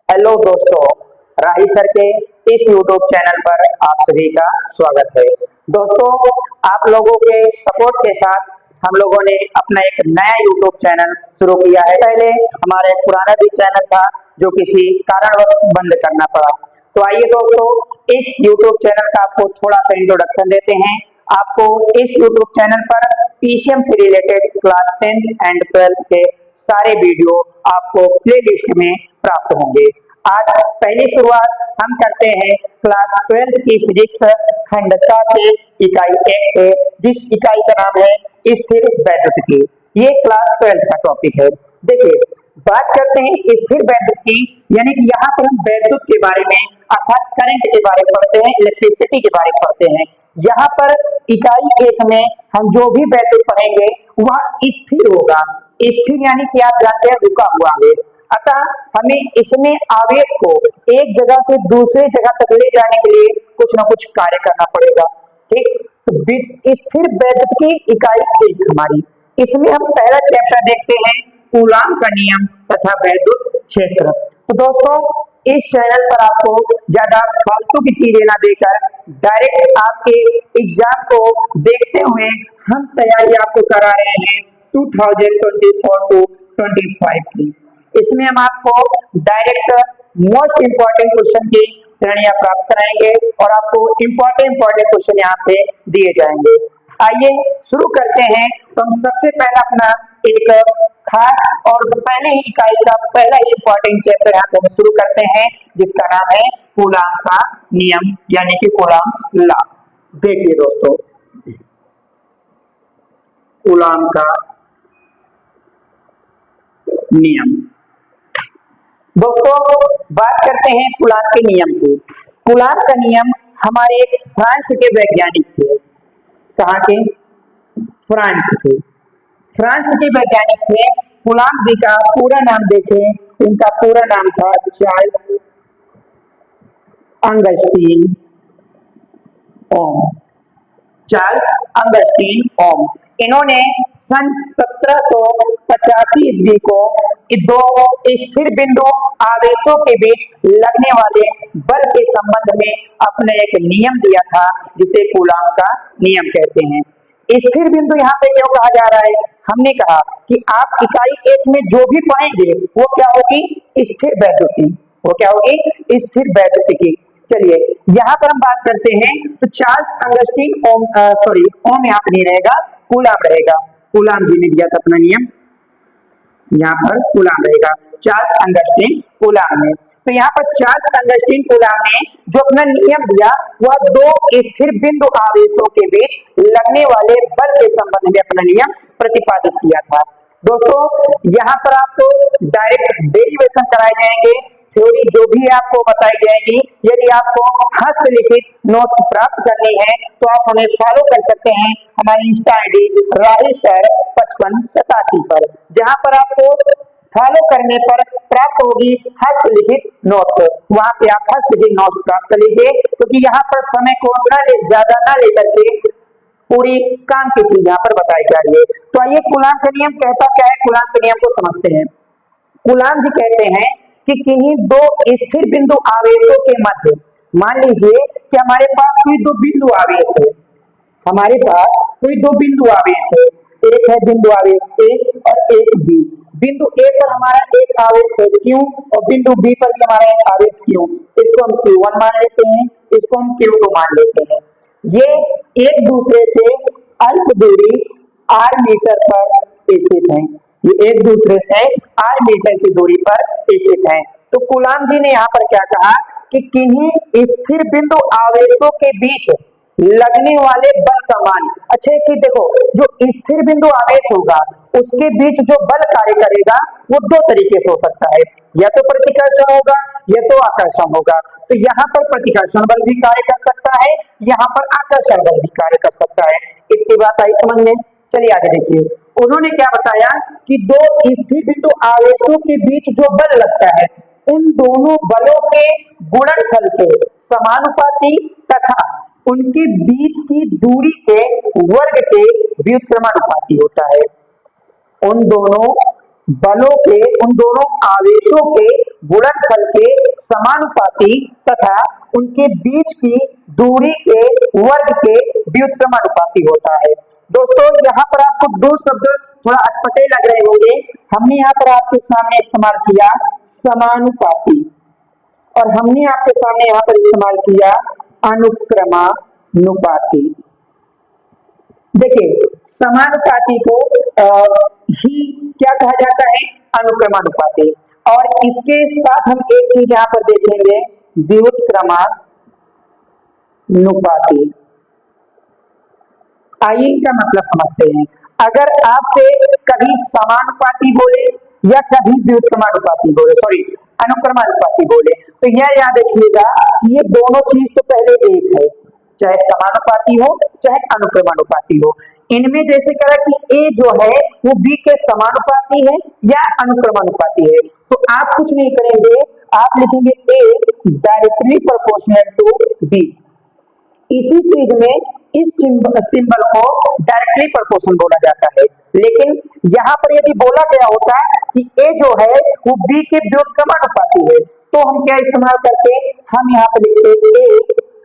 Hello दोस्तों, राही sir के इस YouTube चैनल पर आप सभी का स्वागत है। दोस्तों, आप लोगों के सपोर्ट के साथ हम लोगों ने अपना एक नया YouTube चैनल शुरू किया है। पहले हमारा एक पुराना भी चैनल था जो किसी कारणवश बंद करना पड़ा। तो आइए दोस्तों, इस YouTube चैनल का आपको थोड़ा सा इंट्रोडक्शन देते हैं। आपको इस YouTube चैनल पर PCM से रिलेटेड क्लास 10 एंड 12 के सारे वीडियो आपको प्लेलिस्ट में प्राप्त होंगे। आज पहली शुरुआत हम करते हैं क्लास 12 की फिजिक्स खंड 4 से इकाई 1 से, जिस इकाई का नाम है स्थिर वैद्युतिकी। ये क्लास 12 का टॉपिक है। देखिए, बात करते हैं स्थिर वैद्युतिकी, यानी कि यहाँ पर हम वैद्युत के बारे में अर्थात करंट के बारे में पढ़ते हैं, इलेक्ट्रिसिटी के बारे में पढ़ते हैं। यहाँ पर इकाई 1 में हम जो भी वैद्युत पढ़ेंगे वह स्थिर होगा। स्थिर यानी कि आप जानते हैं रुका हुआ आवेश। अतः हमें इसमें आवेश को एक जगह से दूसरे जगह तक ले जाने के लिए कुछ ना कुछ कार्य करना पड़ेगा। ठीक, तो स्थिर वैद्युतिकी इकाई 1 हमारी, इसमें हम पहला चैप्टर देखते हैं कूलाम का नियम तथा वैद्युत क्षेत्र। तो दोस्तों, इस चैनल पर आपको ज्यादा फालतू की चीजें ना देकर डायरेक्ट आपके एग्जाम को देखते हुए हम तैयारी आपको करा रहे हैं 2024 टू 25 की। इसमें हम आपको डायरेक्ट मोस्ट इंपॉर्टेंट क्वेश्चन की श्रेणियां प्राप्त कराएंगे और आपको इंपॉर्टेंट क्वेश्चन यहाँ पे दिए जाएंगे। आइए शुरू करते हैं। तो हम सबसे पहला अपना एक खास और पहले ही इकाई का पहला इंपॉर्टेंट चैप्टर यहाँ पे शुरू करते हैं, जिसका नाम है कूलाम का नियम यानी कि कूलाम्स लॉ। देखिए दोस्तों, कूलाम का नियम। दोस्तों, बात करते हैं कूलाम के नियम की। कूलाम का नियम हमारे फ्रांस के वैज्ञानिक थे। कहाँ के? फ्रांस के। फ्रांस के वैज्ञानिक थे। कूलाम जी का पूरा नाम देखें, इनका पूरा नाम था चार्ल्स अंगस्टीन ओम। चार्ल्स अंगस्टीन ओम। इन्होंने सन 1785 ईस्वी को दो स्थिर बिंदु आवेशों के बीच लगने वाले बल के संबंध में अपना एक नियम दिया था, जिसे कूलाम का नियम कहते हैं। स्थिर बिंदु यहाँ पे क्यों कहा जा रहा है? हमने कहा कि आप इकाई 1 में जो भी पढ़ेंगे वो क्या होगी? स्थिर वैद्युतिकी। वो क्या होगी? स्थिर वैद्युतिकी। चलिए यहाँ पर हम बात करते हैं। तो चार्ल्स अंगस्टीन ओम, ओम यहाँ पे नहीं रहेगा, कूलाम रहेगा। कूलाम जी ने दिया था अपना नियम, यहाँ पर कूलाम रहेगा। चार्ल्स अंगस्टीन कूलाम ने, तो यहाँ पर चार्ल्स अंगस्टीन कूलाम ने जो अपना नियम दिया वह दो स्थिर बिंदु आवेशों के बीच लगने वाले बल के संबंध में अपना नियम प्रतिपादित किया था। दोस्तों, यहाँ पर आपको डायरेक्ट डेरिवेशन कराए जाएंगे, थ्योरी जो भी आपको बताई जाएगी। यदि आपको हस्तलिखित नोट प्राप्त करनी है तो आप उन्हें फॉलो कर सकते हैं हमारी इंस्टा आईडी राही सर 5587 पर, जहां पर आपको फॉलो करने पर प्राप्त होगी हस्तलिखित नोट्स। वहां पे आप हस्तलिखित नोट्स प्राप्त कर लीजिए, क्योंकि यहाँ पर समय को ज्यादा ना लेकर के पूरी काम की चीज यहाँ पर बताई जा रही है। तो आइए कूलाम का नियम कहता क्या है, कूलाम के नियम को समझते हैं। कूलाम जी कहते हैं कि किन्हीं दो स्थिर बिंदु आवेशों के मध्य, मान लीजिए कि हमारे पास कोई दो बिंदु आवेश है, हमारे पास कोई दो बिंदु आवेश है, एक है बिंदु आवेश ए और एक बी। बिंदु ए पर हमारा एक आवेश है क्यों, और बिंदु बी पर भी हमारा एक आवेश क्यों। इसको हम Q1 मान लेते हैं, इसको हम Q2 मान लेते हैं। ये एक दूसरे से अल्प दूरी r मीटर पर स्थित हैं। ये एक दूसरे से r मीटर की दूरी पर स्थित हैं। तो कूलाम जी ने यहाँ पर क्या कहा कि किन्हीं स्थिर बिंदु आवेशों के बीच लगने वाले बल का मान। अच्छा एक चीज देखो, जो स्थिर बिंदु आवेश होगा उसके बीच जो बल कार्य करेगा वो दो तरीके से हो सकता है, या तो प्रतिकर्षण होगा या तो आकर्षण होगा। तो यहाँ पर प्रतिकर्षण बल भी कार्य कर सकता है, यहाँ पर आकर्षण बल भी कार्य कर सकता है। इतनी बात आई समझ में? चलिए आगे देखिए, उन्होंने क्या बताया कि दो स्थिर बिंदु आवेशों के बीच जो बल लगता है उन दोनों बलों के गुणनफल के समानुपाती तथा उनके बीच की दूरी के वर्ग के व्युत्क्रमानुपाती होता है। उन दोनों बलों के, उन दोनों आवेशों के गुणनफल के समानुपाती तथा उनके बीच की दूरी के वर्ग के व्युत्क्रमानुपाती होता है। दोस्तों यहाँ पर आपको दो शब्द थोड़ा अटपटे लग रहे होंगे। हमने यहाँ पर आपके सामने इस्तेमाल किया समानुपाती और हमने आपके सामने यहाँ पर इस्तेमाल किया अनुक्रमानुपाती। देखिए समानुपाती को ही क्या कहा जाता है, अनुक्रमानुपाती, और इसके साथ हम एक चीज यहाँ पर देखेंगे व्युत्क्रमानुपाती। आइए इनका मतलब समझते हैं। अगर आपसे कभी समानुपाती बोले या कभी व्युत्क्रमानुपाती बोले, सॉरी अनुक्रमानुपाती बोले, तो यह याद रखिएगा ये दोनों चीज तो पहले एक है, चाहे समानुपाती हो चाहे अनुक्रमानुपाती हो। इनमें जैसे कहा कि ए जो है वो बी के समानुपाती है या अनुक्रमानुपाती है, तो आप कुछ नहीं करेंगे, आप लिखेंगे ए डायरेक्टली प्रोपोर्शनल टू बी। इसी चीज में इस सिंबल को डायरेक्टली प्रोपोर्शनल बोला जाता है। लेकिन यहाँ पर यदि बोला गया होता है कि ए जो है वो बी के व्युत्क्रमानुपाती है, तो हम क्या इस्तेमाल करते हैं, हम यहाँ पर लिखते हैं ए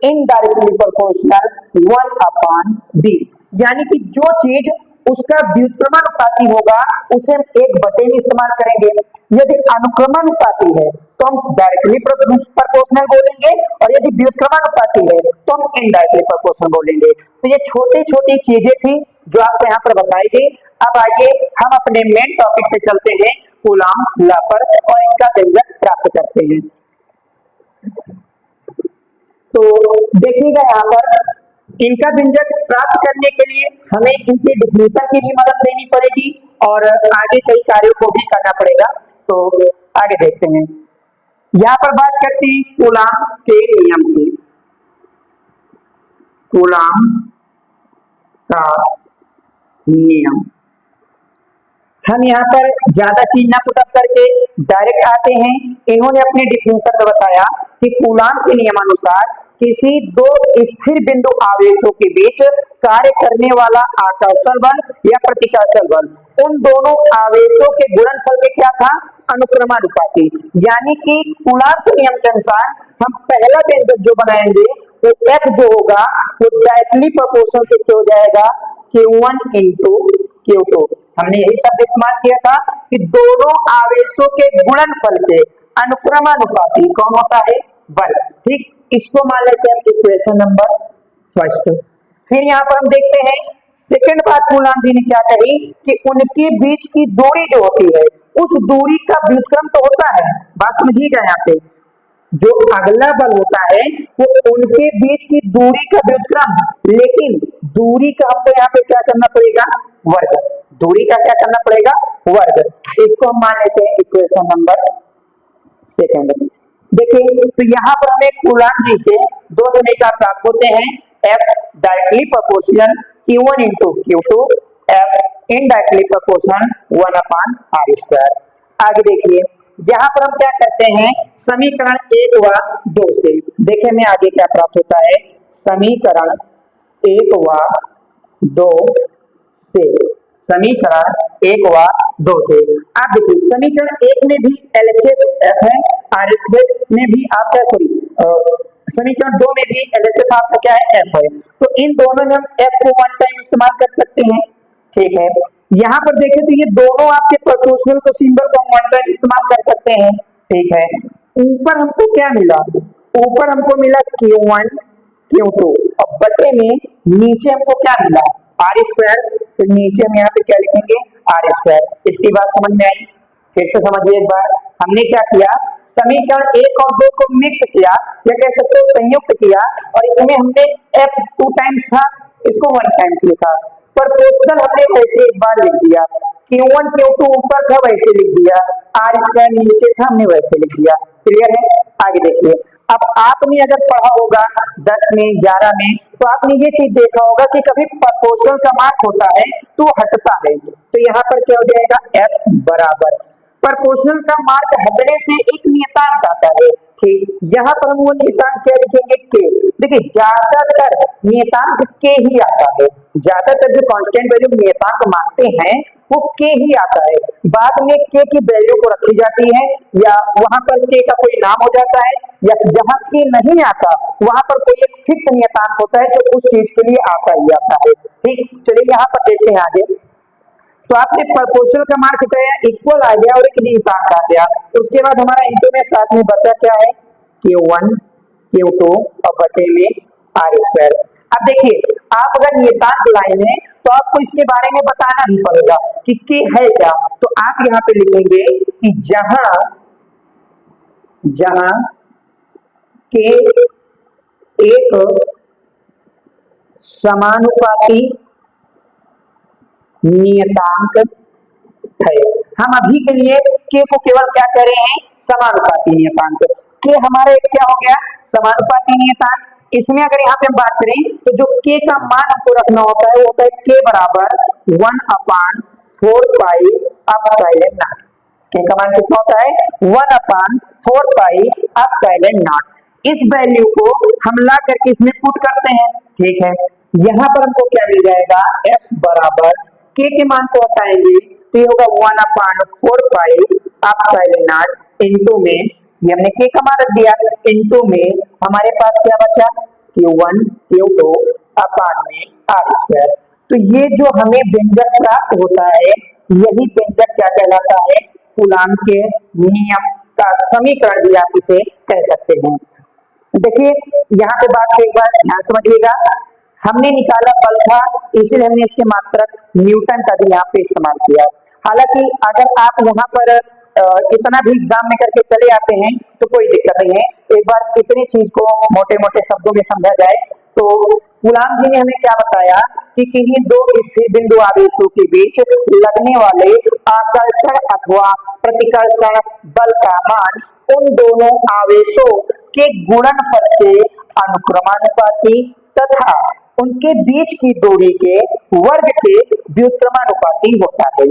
इनडायरेक्टली प्रोपोर्शनल 1/b, यानी कि जो चीज उसका व्युत्क्रमानुपाती होगा उसे हम 1/, में इस्तेमाल करेंगे। यदि अनुक्रमानुपाती है तो हम डायरेक्टली प्रोपोर्शनल बोलेंगे, और यदि व्युत्क्रमानुपाती है तो हम इनडायरेक्टली प्रोपोर्शनल बोलेंगे। तो ये छोटी छोटी चीजें थी जो आपको यहाँ पर बताई गई। अब आइए हम अपने मेन टॉपिक पे चलते हैं, कूलॉम लॉ पर, और इनका व्यंजक प्राप्त करते हैं। तो देखिएगा यहाँ पर इनका व्यंजक प्राप्त करने के लिए हमें इनके डिफिनेशन की भी मदद लेनी पड़ेगी और आगे कई कार्यों को भी करना पड़ेगा। तो आगे देखते हैं। यहाँ पर बात करते हैं कूलॉम के नियम की। कूलॉम का नियम, हम यहाँ पर ज्यादा चीज ना पुटअप करके डायरेक्ट आते हैं। इन्होंने अपने डिफिनेशन में बताया कि कूलॉम के नियमानुसार किसी दो स्थिर बिंदु आवेशों के बीच कार्य करने वाला आकर्षण बल या प्रतिकर्षण बल, उन दोनों आवेशों के गुणनफल के क्या था, अनुक्रमानुपाती। यानी कि कूलॉम के नियम के अनुसार हम पहला व्यंजक जो बनाएंगे वो F जो होगा वो डायरेक्टली प्रोपोर्शनल किससे हो जाएगा, Q1 into Q2। हमने यही शब्द इस्तेमाल किया था कि दोनों आवेशों के गुणनफल के अनुक्रमानुपाती कौन होता है, बल। ठीक, इसको मान लेते हैं इक्वेशन नंबर फर्स्ट। फिर यहाँ पर हम देखते हैं सेकंड बात कूलॉम जी ने क्या कही कि उनके बीच की दूरी जो होती है उस दूरी का व्युत्क्रम तो होता है। बात समझिएगा, यहाँ पे जो अगला बल होता है वो उनके बीच की दूरी का व्युत्क्रम, लेकिन दूरी का हमको यहाँ पे क्या करना पड़ेगा, वर्ग। दूरी का क्या करना पड़ेगा, वर्ग। इसको हम मान लेते हैं इक्वेशन नंबर सेकंड। देखिए तो यहाँ पर हमें कूलॉम जी के दो समीकरण प्राप्त होते हैं, F directly proportional Q1 into Q2, F indirectly proportional 1/r²। आगे देखिए यहाँ पर हम क्या करते हैं, समीकरण 1 व 2 से देखिए हमें आगे क्या प्राप्त होता है। समीकरण 1 व 2 से, समीकरण 1 व 2 से आप देखिए समीकरण 1 में भी LHS F है, RHS में भी आपका समीकरण 2 में भी LHS आपका क्या है, F है। तो इन दोनों में हम F को वन टाइम इस्तेमाल कर सकते हैं। ठीक है, यहाँ पर देखें तो ये दोनों आपके प्रोपोर्शनल को सिंबल को वन टाइम इस्तेमाल कर सकते हैं। ठीक है, ऊपर हमको क्या मिला, ऊपर हमको मिला Q1 Q2 और बटे में नीचे हमको क्या मिला, r²। तो नीचे में यहाँ पे क्या लिखेंगे, r²। इतनी बात समझ में आई, फिर से समझिए एक बार। हमने क्या किया, समीकरण 1 और 2 को मिक्स किया या कह सकते हो संयुक्त किया, और इसमें हमने F 2 टाइम्स था, इसको 1 टाइम्स लिखा। प्रोपोर्शनल हमने वैसे एक बार लिख दिया, Q1 Q2 ऊपर था वैसे लिख दिया, r² नीचे था हमने वैसे लिख दिया। क्लियर है, आगे देखिए। अब आपने अगर पढ़ा होगा 10 में 11 में तो आपने ये चीज देखा होगा कि कभी प्रोपोर्शनल का मार्क होता है तो हटता है, तो यहाँ पर क्या हो जाएगा, F बराबर प्रोपोर्शनल का मार्क हटने से एक नियतांक आता है। ठीक, यहाँ पर हम वो नियतांक क्या लिखेंगे, K। देखिए ज्यादातर नियतांक K ही आता है, ज्यादातर जो कांस्टेंट वैल्यू नियतांक मानते हैं वो के ही आता है। बाद में के की वैल्यू को रखी जाती है या वहां पर के का कोई नाम हो जाता है, या जहां के नहीं आता वहां पर कोई एक फिक्स नियतांक होता है जो उस चीज के लिए आता ही आता है। ठीक, चलिए यहाँ पर देखते हैं आगे। तो आपने प्रोपोर्शनल का मान कितना इक्वल आ गया और एक नियतांक आ गया। उसके बाद हमारा इंटू में साथ में बचा क्या है, Q1 Q2 और बटे में आर स्क्वायर। अब देखिए, आप अगर नियतांक लाएंगे तो आपको इसके बारे में बताना ही पड़ेगा कि के है क्या। तो आप यहाँ पे लिखेंगे कि जहां जहां के एक समानुपाती नियतांक है। हम अभी के लिए के को केवल क्या कह रहे हैं, समानुपाती नियतांक। के हमारे क्या हो गया, समानुपाती नियतांक। इसमें अगर यहाँ पे हम बात करें तो जो के का मान हमको रखना होता है वो होता है के बराबर 1/4 पाई एप्सिलॉन नॉट। के का मान कितना होता है, 1/4 पाई एप्सिलॉन नॉट। इस वैल्यू को हम ला करके इसमें पुट करते हैं। ठीक है, यहाँ पर हमको क्या मिल जाएगा, f बराबर के मान को हटाएंगे तो ये होगा 1/4 पाई एप्सिलॉन नॉट इनटू में, ये हमने के का मान रख दिया, इनटू में हमारे पास क्या बचा, Q1 Q2 अपान में आर स्क्वायर। तो ये जो हमें व्यंजक प्राप्त होता है यही व्यंजक क्या कहलाता है, कूलॉम के नियम का समीकरण भी आप इसे कह सकते हैं। देखिए यहाँ पे बात को एक बार ध्यान समझिएगा, हमने निकाला बल था इसलिए हमने इसके मात्रक न्यूटन का भी यहाँ पे इस्तेमाल किया। हालांकि अगर आप यहाँ पर इतना भी एग्जाम में करके चले आते हैं तो कोई दिक्कत नहीं है। एक बार इतनी चीज को मोटे मोटे शब्दों में समझा जाए तो कूलॉम जी ने हमें क्या बताया कि किन्हीं दो स्थिर बिंदु आवेशों के बीच लगने वाले आकर्षण अथवा प्रतिकर्षण बल का मान उन दोनों आवेशों के गुणनफल के अनुक्रमानुपाती तथा उनके बीच की दूरी के वर्ग के व्युत्क्रमानुपाती होता है।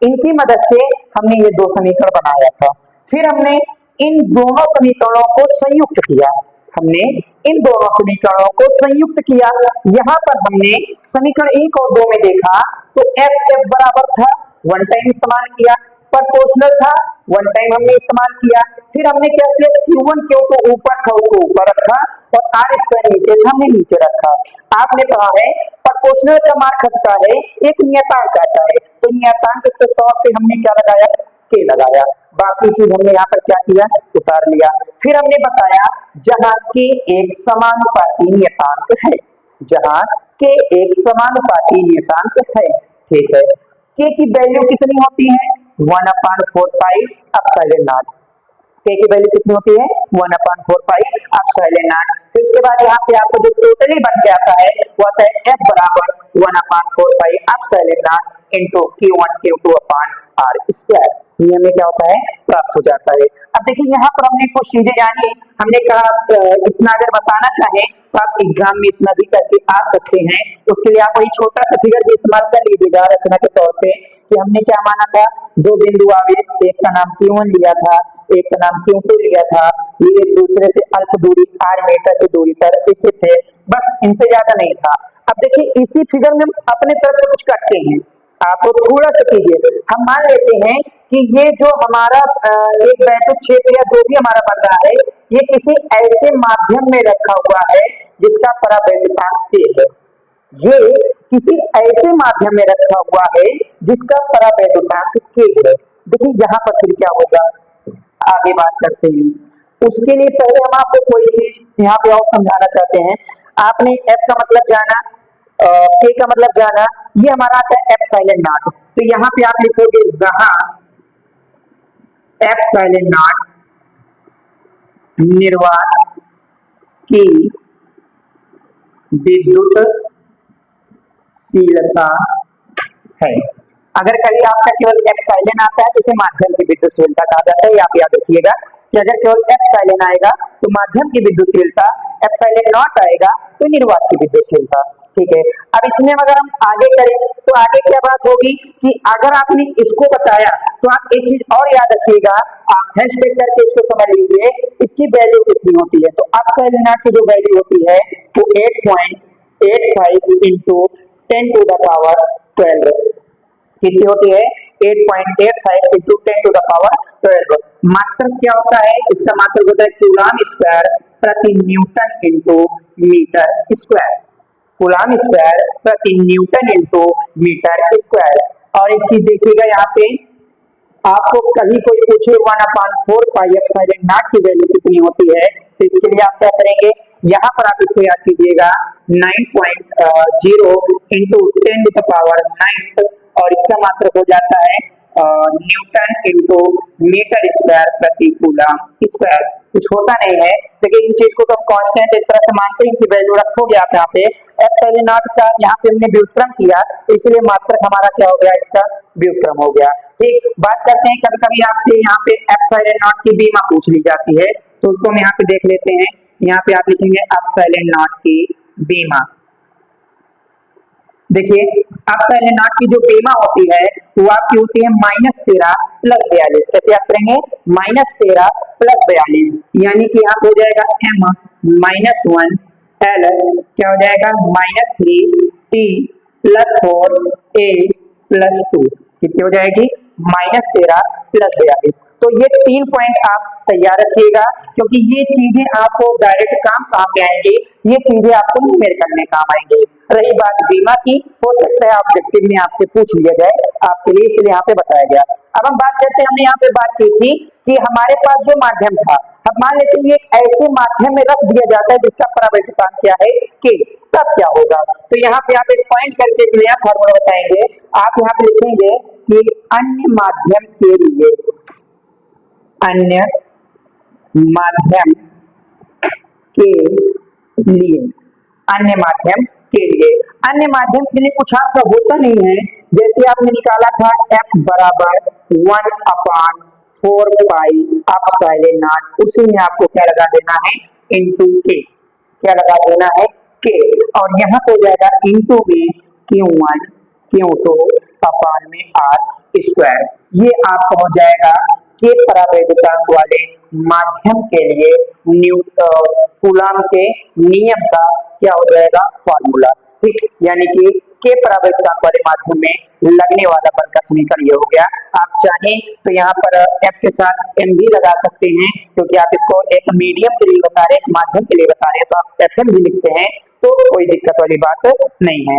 इनकी मदद से हमने ये दो समीकरण बनाया था। फिर हमने इन दोनों समीकरणों को संयुक्त किया, हमने इन दोनों समीकरणों को संयुक्त किया। यहाँ पर हमने समीकरण 1 और 2 में देखा तो f बराबर था 1 टाइम इस्तेमाल किया, प्रोपोर्शनल था 1 टाइम हमने इस्तेमाल किया। फिर हमने क्या किया, Q1 Q2 ऊपर था उसको ऊपर रखा और आर स्क्वायर नीचे था हमने नीचे रखा। आपने कहा है प्रोपोर्शनल का मान घटता है एक नियतांक आता है, तो नियतांक के तौर पे हमने क्या लगाया, के लगाया। बाकी चीज हमने यहाँ पर क्या किया, उतार लिया। फिर हमने बताया जहां के एक समानुपाती नियतांक है, जहां के एक समानुपाती नियतांक है। ठीक है, के की वैल्यू कितनी होती है, 1/4 पाई एप्सिलॉन नॉट। के की वैल्यू कितनी होती है, 1/4 पाई एप्सिलॉन नॉट। फिर उसके बाद यहाँ पे आपको जो टोटली बन के आता है वो आता है f बराबर 1/4 pi epsilon naught into Q1 Q2 upon r square. ये हमें क्या होता है, प्राप्त हो जाता है। अब देखिए यहाँ पर हमने कुछ चीजें जानी, हमने कहा इतना अगर बताना चाहे तो आप एग्जाम में इतना भी करके आ सकते हैं। उसके लिए आप वही छोटा सा फिगर भी इस्तेमाल कर लीजिएगा रचना के तौर पे कि हमने क्या माना था, दो बिंदु आवेश, एक का नाम Q1 लिया था, एक का नाम Q2 लिया था, ये एक दूसरे से अल्प दूरी r मीटर की दूरी पर स्थित थे, बस इनसे ज्यादा नहीं था। अब देखिए इसी फिगर में अपने तरफ से कुछ करते हैं, आप थोड़ा सा कीजिए। हम मान लेते हैं कि ये जो हमारा एक वैद्युत क्षेत्र या जो भी हमारा बन रहा है ये किसी ऐसे माध्यम में रखा हुआ है जिसका परावैद्युतांक k है। ये किसी ऐसे माध्यम में रखा हुआ है जिसका परावैद्युतांक k है। देखिए यहाँ पर फिर क्या होगा, आगे बात करते हैं। उसके लिए पहले हम आपको कोई चीज यहाँ पे और समझाना चाहते हैं। आपने f का मतलब जाना, k का मतलब जाना, ये हमारा आता है एप्सिलॉन नॉट। तो यहाँ पे आप लिखोगे जहां एप्सिलॉन नॉट निर्वात की विद्युतशीलता है। अगर कभी आपका केवल एप्सिलॉन आता है तो इसे माध्यम की विद्युतशीलता कहा जाता है। आप याद रखिएगा कि अगर केवल एप्सिलॉन आएगा तो माध्यम की विद्युतशीलता, एप्सिलॉन नॉट आएगा तो निर्वात की विद्युतशीलता। ठीक है, अब इसमें अगर हम आगे करें तो आगे क्या बात होगी कि अगर आपने इसको बताया तो आप एक चीज और याद रखिएगा, आप हैशटैग करके इसको समझ लीजिए, इसकी वैल्यू कितनी होती है। तो एप्सिलॉन नॉट की जो वैल्यू होती है वो 8.85 × 10⁻12। कितनी होती है 8.85 इंटू 10⁻12। मात्रक क्या होता है, इसका मात्रक होता है कूलाम स्क्वायर प्रति newton into metre square, coulomb square प्रति न्यूटन इंटू मीटर स्क्वायर। और एक चीज देखिएगा यहाँ पे आपको कहीं कोई पूछे 1/4 पाई एप्सिलॉन नॉट की वैल्यू कितनी होती है, तो इसके लिए आप क्या करेंगे, यहाँ पर आप इसको याद कीजिएगा 9.0 इंटू 10⁻9 और इसका मात्रक हो जाता है न्यूटन इंटू मीटर स्क्वायर प्रति कूलम स्क्वायर। कुछ होता नहीं है, लेकिन इन चीज को तो हम कांस्टेंट इस तरह से मानते हैं कि वैल्यू रखोगे आप यहाँ पे एप्सिलॉन नॉट का, यहाँ पे हमने व्युत्क्रम किया इसलिए मात्रक हमारा क्या हो गया, इसका व्युत्क्रम हो गया। ठीक, बात करते हैं कभी कभी आपसे यहाँ पे एप्सिलॉन नॉट की बीमा पूछ ली जाती है, तो उसको हम यहाँ पे देख लेते हैं। यहाँ पे आप लिखेंगे एप्सिलॉन नॉट की बीमा। देखिए एप्सिलॉन नॉट की जो बीमा होती है वो आपकी होती है -13 + 42। कैसे आप करेंगे, -13 + 42 यानी कि यहाँ हो जाएगा m -1 l क्या हो जाएगा -3 t + 4 a + 2 कितनी हो जाएगी -13 + 42। तो ये 3 पॉइंट आप तैयार रखिएगा, क्योंकि ये चीजें आपको डायरेक्ट काम में आएंगे, ये चीजें आपको ईमेल करने काम आएंगे। रही बात बीमा की, हो सकता है ऑब्जेक्टिव में आपसे पूछ लिया जाए, आपके लिए इसलिए यहाँ पे बताया गया। अब हम बात करते हैं, हमने यहाँ पे बात की थी कि हमारे पास जो माध्यम था, अब मान लेते हैं एक ऐसे माध्यम में रख दिया जाता है जिसका परावैद्युतांक क्या है k, तब क्या होगा। तो यहाँ पे आप एक पॉइंट करके नया फॉर्मूला बताएंगे, आप यहाँ पे लिखेंगे कि अन्य माध्यम के लिए, अन्य माध्यम के लिए, अन्य माध्यम के लिए, अन्य माध्यम के लिए कुछ आपका होता नहीं है। जैसे आपने निकाला था f बराबर 1/4 पाई एप्सिलॉन नॉट, उसी में आपको क्या लगा देना है इंटू k, क्या लगा देना है k, और यहाँ हो जाएगा इंटू में q1 q2 अपान में r स्क्वायर। ये आपका हो जाएगा के परावैद्युतांक वाले माध्यम के लिए कूलाम के नियम का क्या हो जाएगा फॉर्मूला। ठीक, यानी कि के परावैद्युतांक वाले माध्यम में लगने वाला बल का समीकरण ये हो गया। आप चाहें तो यहाँ पर f के साथ m भी लगा सकते हैं, क्योंकि आप इसको एक मीडियम के लिए बता रहे हैं, एक माध्यम के लिए बता रहे हैं, तो आप fm भी लिखते हैं तो कोई दिक्कत वाली बात नहीं है।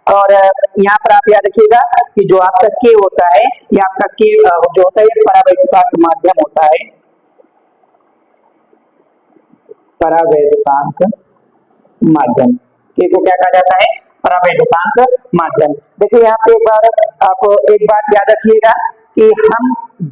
और यहाँ पर आप याद रखिएगा कि जो आपका के होता है, ये आपका के जो होता है ये परावैद्युतांक माध्यम होता है, परावैद्युतांक माध्यम, के को क्या कहा जाता है परावैद्युतांक माध्यम। देखिए यहाँ पे एक बार आप एक बात याद रखिएगा कि हम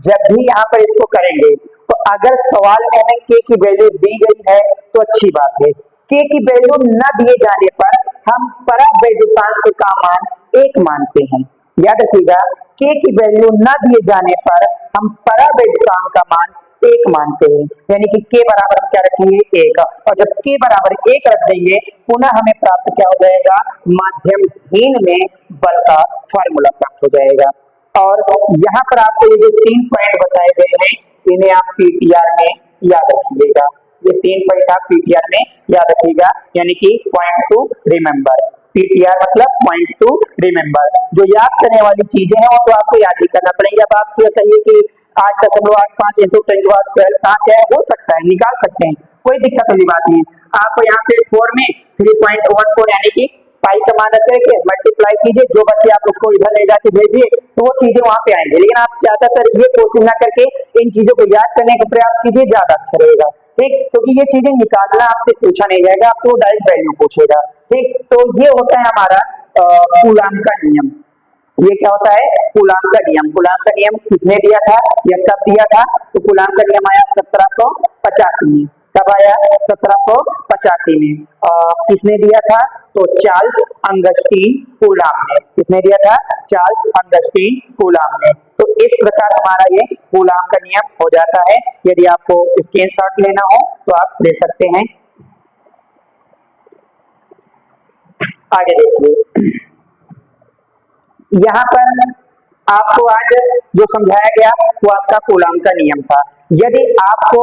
जब भी यहाँ पर इसको करेंगे तो अगर सवाल में हमें के की वैल्यू दी गई है तो अच्छी बात है, के की वैल्यू न दिए जाने पर हम परावैद्युतांक का मान 1 मानते हैं। याद रखिएगा के की वैल्यू न दिए जाने पर हम परावैद्युतांक का मान 1 मानते हैं, यानी कि के बराबर क्या रखेंगे 1, और जब के बराबर 1 रख देंगे पुनः हमें प्राप्त क्या हो जाएगा, माध्यमहीन में बल का फार्मूला प्राप्त हो जाएगा। और यहाँ पर आपको ये जो 3 पॉइंट बताए गए हैं इन्हें आप पीटीआर में याद रखिएगा, ये 3 पॉइंट आप पीटीआर में याद रखिएगा, यानी कि पॉइंट टू रिमेंबर। पीटीआर मतलब पॉइंट टू रिमेंबर। जो याद करने वाली चीजें हैं वो तो आपको याद ही करना पड़ेगी। अब आप ये कहिए कि 8.85 इंटू 10⁻12 कहाँ से है, हो सकता है निकाल सकते हैं, कोई दिक्कत वाली बात नहीं। आप यहाँ पे 4 में 3.14 यानी कि पाई का मान रख के मल्टीप्लाई कीजिए, जो बच्चे आप उसको इधर ले जाके भेजिए तो वो चीजें वहां पे आएंगे, लेकिन आप ज्यादातर ये कोशिश ना करके इन चीजों को याद करने का प्रयास कीजिए, ज्यादा अच्छा रहेगा। ठीक, क्योंकि ये चीजें निकालना आपसे पूछा नहीं जाएगा, आपसे वो डायरेक्ट वैल्यू पूछेगा। ठीक, तो ये होता है हमारा कूलाम का नियम। ये क्या होता है कूलाम का नियम। कूलाम का नियम किसने दिया था, यह कब दिया था, तो कूलाम का नियम आया 1785 में। कब आया 1785 में। किसने दिया था, तो चार्ल्स अंगस्टीन कूलाम ने। किसने दिया था, चार्ल्स अंगस्टीन कूलाम ने। तो इस प्रकार हमारा ये कूलाम का नियम हो जाता है। यदि आपको स्क्रीनशॉट लेना हो तो आप ले सकते हैं। आगे देखिए, यहाँ पर आपको आज जो समझाया गया वो आपका कूलाम का नियम था। यदि आपको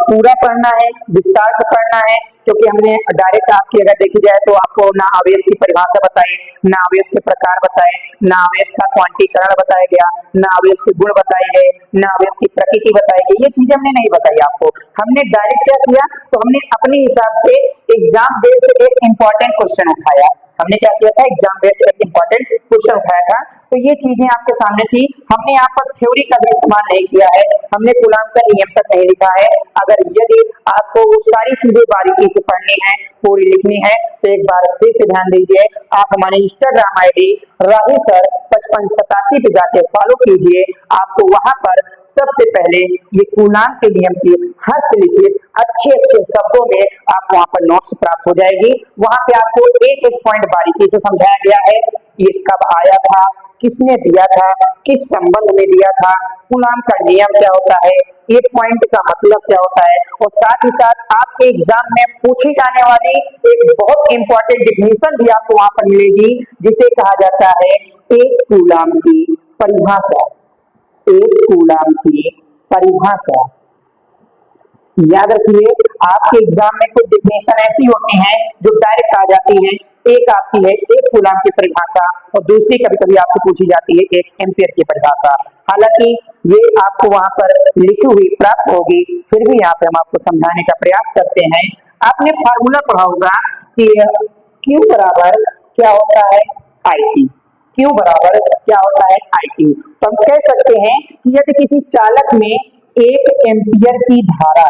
पूरा पढ़ना है, विस्तार से पढ़ना है, क्योंकि हमने डायरेक्ट आपकी अगर देखी जाए तो आपको ना आवेश की परिभाषा बताई, ना आवेश के प्रकार बताए, ना आवेश का क्वांटीकरण बताया गया, ना आवेश के गुण बताए गए, ना आवेश की प्रकृति बताई गई, ये चीजें हमने नहीं बताई आपको। हमने डायरेक्ट क्या किया, तो हमने अपने हिसाब से एग्जाम बेस्ड एक इंपॉर्टेंट क्वेश्चन उठाया। हमने क्या किया था, एग्जाम बेस्ड एक इंपॉर्टेंट क्वेश्चन उठाया था। तो ये चीजें आपके सामने थी। हमने यहाँ पर थ्योरी का भी इस्तेमाल नहीं किया है, हमने कूलाम का नियम तक नहीं लिखा है। अगर यदि आपको वो सारी चीजें बारीकी से पढ़नी है, पूरी लिखनी है, तो एक बार फिर से ध्यान दीजिए, आप हमारे इंस्टाग्राम आईडी राही सर 5587 पे जाके फॉलो कीजिए। आपको वहां पर सबसे पहले ये कूलाम के नियम की हस्तलिखित अच्छे अच्छे शब्दों में आपको वहां पर नोट्स प्राप्त हो जाएगी। वहां पे आपको एक एक पॉइंट बारीकी से समझाया गया है, ये कब आया था, किसने दिया था, किस संबंध में दिया था, कूलाम का नियम क्या होता है, एक पॉइंट का मतलब क्या होता है, और साथ ही साथ आपके एग्जाम में पूछी जाने वाली एक बहुत इंपॉर्टेंट डिफिनेशन भी आपको वहां पर मिलेगी, जिसे कहा जाता है एक कूलाम की परिभाषा। एक कूलाम की परिभाषा याद रखिए, आपके एग्जाम में कुछ डिफिनेशन ऐसी होती हैं जो डायरेक्ट आ जाती हैं। एक आपकी है एक कूलाम की परिभाषा, और दूसरी कभी कभी आपसे पूछी जाती है एक एम्पियर की परिभाषा। हालांकि ये आपको वहां पर लिखी हुई प्राप्त होगी, फिर भी यहाँ पे हम आपको समझाने का प्रयास करते हैं। आपने फार्मूला पढ़ा होगा कि Q बराबर क्या होता है, IT। Q बराबर क्या होता है, IT। तो हम कह सकते हैं कि यदि किसी चालक में 1 एम्पियर की धारा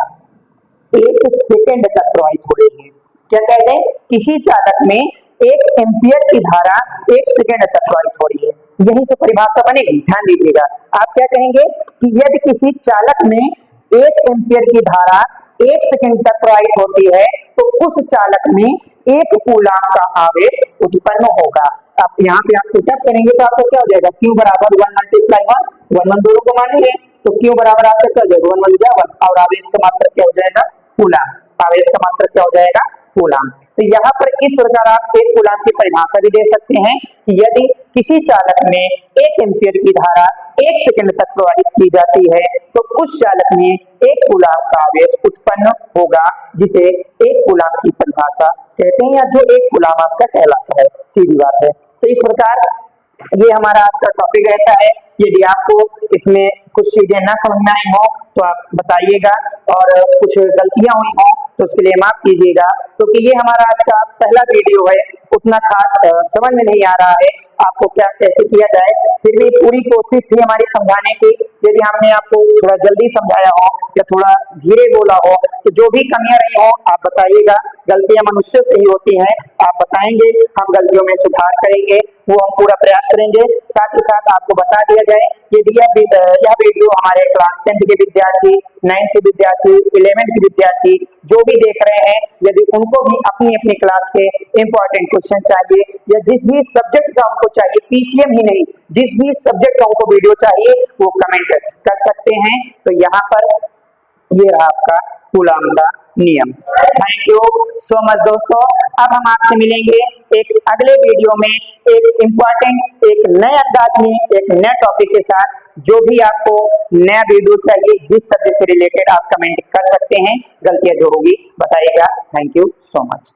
1 सेकंड तक प्रवाहित हो रही है, क्या कहते हैं, किसी चालक में 1 एम्पियर की धारा 1 सेकंड तक प्रवाहित हो रही है, यहीं से परिभाषा बनेगी। ध्यान दीजिएगा, आप क्या कहेंगे कि यदि किसी चालक में 1 एम्पियर की धारा 1 सेकंड तक प्रवाहित होती है, तो उस चालक में 1 कूलाम का आवेश उत्पन्न होगा। अब यहाँ पे आप पुटअप करेंगे तो आपको क्या हो जाएगा, Q बराबर 1 मल्टीप्लाई 1 दोनों को मानेंगे, तो Q बराबर आपका क्या हो जाएगा, 1 1 जा 1, और आवेश का मात्रक क्या हो जाएगा, कूलाम। आवेश का मात्रक क्या हो जाएगा, कूलाम। तो यहाँ पर इस प्रकार आप एक कूलाम की परिभाषा भी दे सकते हैं कि यदि किसी चालक में 1 एम्पियर की धारा 1 सेकंड तक प्रवाहित की जाती है, तो उस चालक में 1 कूलाम का आवेश उत्पन्न होगा, जिसे एक कूलाम की परिभाषा कहते हैं, या जो एक कूलाम आपका कहलाता है। सीधी बात है। तो इस प्रकार ये हमारा आज का टॉपिक रहता है। यदि आपको इसमें कुछ चीजें ना समझ में आई हो तो आप बताइएगा, और कुछ गलतियां हुई हो तो उसके लिए माफ कीजिएगा, क्योंकि ये हमारा आज का पहला वीडियो है, उतना खास समझ में नहीं आ रहा है आपको क्या कैसे किया जाए। फिर भी पूरी कोशिश थी हमारी समझाने की। यदि हमने आपको थोड़ा जल्दी समझाया हो या थोड़ा धीरे बोला हो, तो जो भी कमियां रही हो आप बताइएगा। गलतियां मनुष्य से ही होती हैं, आप बताएंगे, हम गलतियों में सुधार करेंगे, वो हम पूरा प्रयास करेंगे। साथ ही साथ आपको बता दिया जाए, यदि यह वीडियो हमारे क्लास 10 के विद्यार्थी, 9 के विद्यार्थी, 11 के विद्यार्थी जो भी देख रहे हैं, यदि उनको भी अपनी अपनी क्लास के इंपॉर्टेंट क्वेश्चन चाहिए, या जिस भी सब्जेक्ट का उनको चाहिए, PCM ही नहीं, जिस भी सब्जेक्ट का उनको वीडियो चाहिए, वो कमेंट कर सकते हैं। तो यहाँ पर ये रहा आपका कूलाम का नियम। थैंक यू सो मच दोस्तों। अब हम आपसे मिलेंगे एक अगले वीडियो में, एक इंपॉर्टेंट, एक नए अंदाज में, एक नए टॉपिक के साथ। जो भी आपको नया वीडियो चाहिए, जिस सब्जेक्ट से रिलेटेड, आप कमेंट कर सकते हैं। गलतियां जो होगी बताइएगा। Thank you so much.